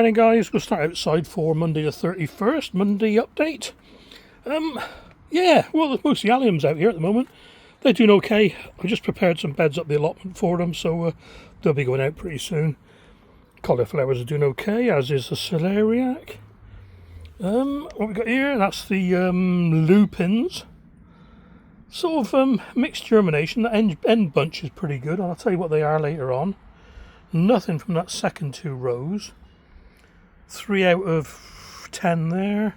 there then, guys. We'll start outside for Monday the 31st, Monday update. Yeah, well, there's mostly alliums out here at the moment. They're doing okay. I just prepared some beds up the allotment for them, so they'll be going out pretty soon. Cauliflowers are doing okay, as is the celeriac. What we got here, that's the lupins. Sort of mixed germination. The end bunch is pretty good. I'll tell you what they are later on. Nothing from that second 2 rows. 3 out of 10 there.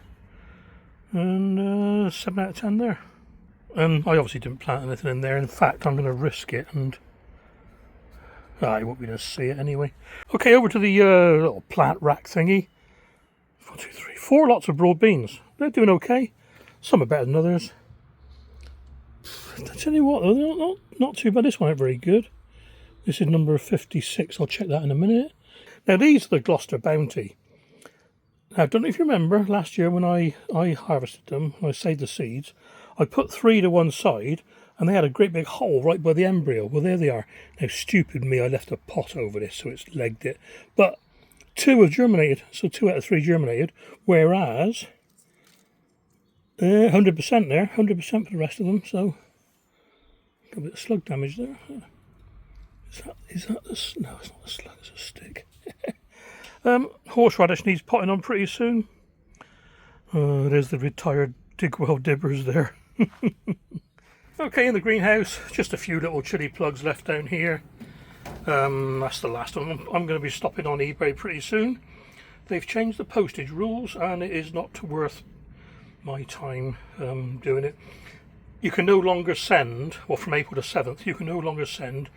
And 7 out of 10 there. I obviously didn't plant anything in there. In fact, I'm going to risk it and... you won't be able to see it anyway. Okay, over to the little plant rack thingy. 1, 2, 3, 4 lots of broad beans. They're doing okay. Some are better than others. I tell you what, though, they're not too bad. This one ain't very good. This is number 56. I'll check that in a minute. Now, these are the Gloucester Bounty. Now, I don't know if you remember last year when I harvested them, when I saved the seeds, I put 3 to one side and they had a great big hole right by the embryo. Well, there they are. Now, stupid me, I left a pot over this so it's legged it. But 2 have germinated, so 2 out of 3 germinated, whereas 100% there, 100% for the rest of them, so got a bit of slug damage there. Is that the... No, it's not a slug, it's a stick. Horseradish needs potting on pretty soon. There's the retired Digwell Dibbers there. Okay, in the greenhouse, just a few little chilli plugs left down here. That's the last one. I'm going to be stopping on eBay pretty soon. They've changed the postage rules and it is not worth my time doing it. You can no longer send, well, from April the 7th, you can no longer send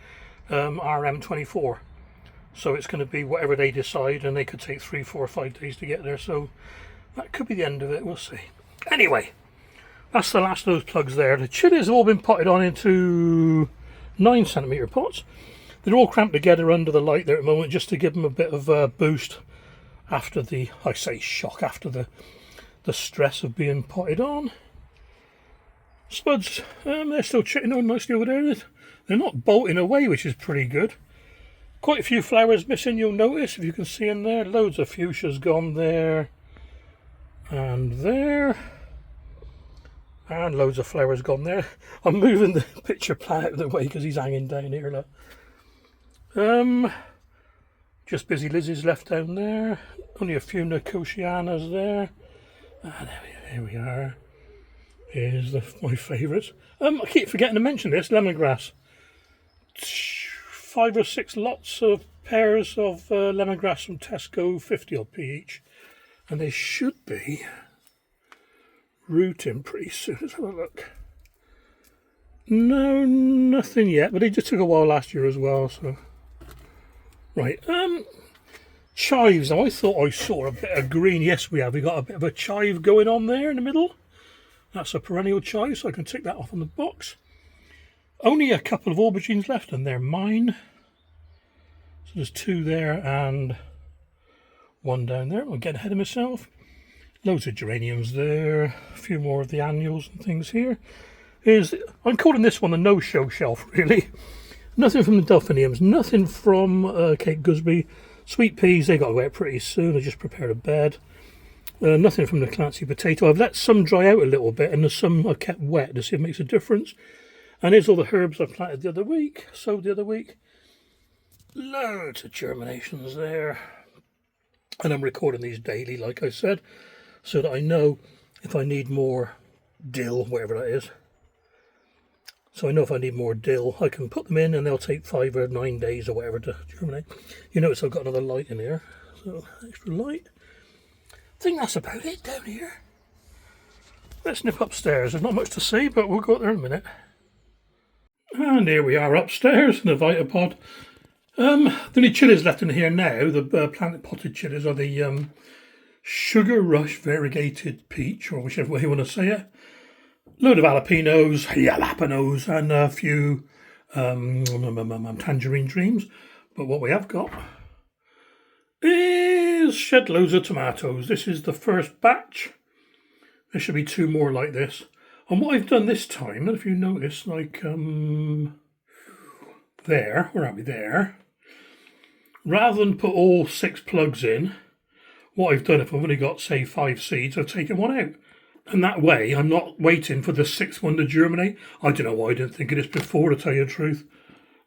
RM24. So it's going to be whatever they decide, and they could take 3, 4, 5 days to get there. So that could be the end of it. We'll see. Anyway, that's the last of those plugs there. The chilies have all been potted on into 9cm pots. They're all cramped together under the light there at the moment, just to give them a bit of a boost after the, I say shock, after the stress of being potted on. Spuds, they're still chitting on nicely over there. They're not bolting away, which is pretty good. Quite a few flowers missing, you'll notice, if you can see in there. Loads of fuchsias gone there. And there. And loads of flowers gone there. I'm moving the picture plant out of the way because he's hanging down here. Look. Just busy Lizzie's left down there. Only a few Nicotianas there. And there we are. Here's my favourites. I keep forgetting to mention this, lemongrass. 5 or 6 lots of pairs of lemongrass from Tesco, 50-odd-p each. And they should be rooting pretty soon. Let's have a look. No, nothing yet, but they just took a while last year as well, so... Right, chives. Now, I thought I saw a bit of green. Yes, we have. We got a bit of a chive going on there in the middle. That's a perennial chive, so I can tick that off on the box. Only a couple of aubergines left, and they're mine. So there's 2 there and 1 down there. I'll get ahead of myself. Loads of geraniums there. A few more of the annuals and things here. I'm calling this one a no-show shelf, really. Nothing from the delphiniums. Nothing from Cape Gusby. Sweet peas, they got to go out pretty soon. I just prepared a bed. Nothing from the Clancy potato. I've let some dry out a little bit, and there's some I've kept wet to see if it makes a difference. And here's all the herbs I planted the other week, sowed the other week. Loads of germinations there. And I'm recording these daily, like I said, so that I know if I need more dill, whatever that is. So I know if I need more dill, I can put them in and they'll take 5 or 9 days or whatever to germinate. You notice I've got another light in here, so extra light. I think that's about it down here. Let's nip upstairs. There's not much to see, but we'll go up there in a minute. And here we are upstairs in the vitopod. The only chilies left in here now, the planted potted chilies, are the Sugar Rush Variegated Peach, or whichever way you want to say it. Load of jalapenos, and a few Tangerine Dreams. But what we have got is shed loads of tomatoes. This is the first batch. There should be 2 more like this. And what I've done this time, if you notice, like there, where are we there? Rather than put all 6 plugs in, what I've done, if I've only got, say, 5 seeds, I've taken one out. And that way, I'm not waiting for the 6th one to germinate. I don't know why I didn't think of this before, to tell you the truth.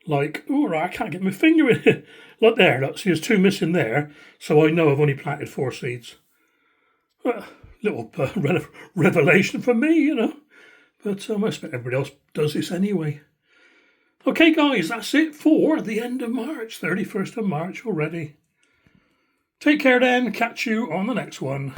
Like, oh, I can't get my finger in it. Look there, look, see, there's 2 missing there. So I know I've only planted 4 seeds. Little revelation for me, you know. But I expect everybody else does this anyway. Okay, guys, that's it for the end of March, 31st of March already. Take care then, catch you on the next one.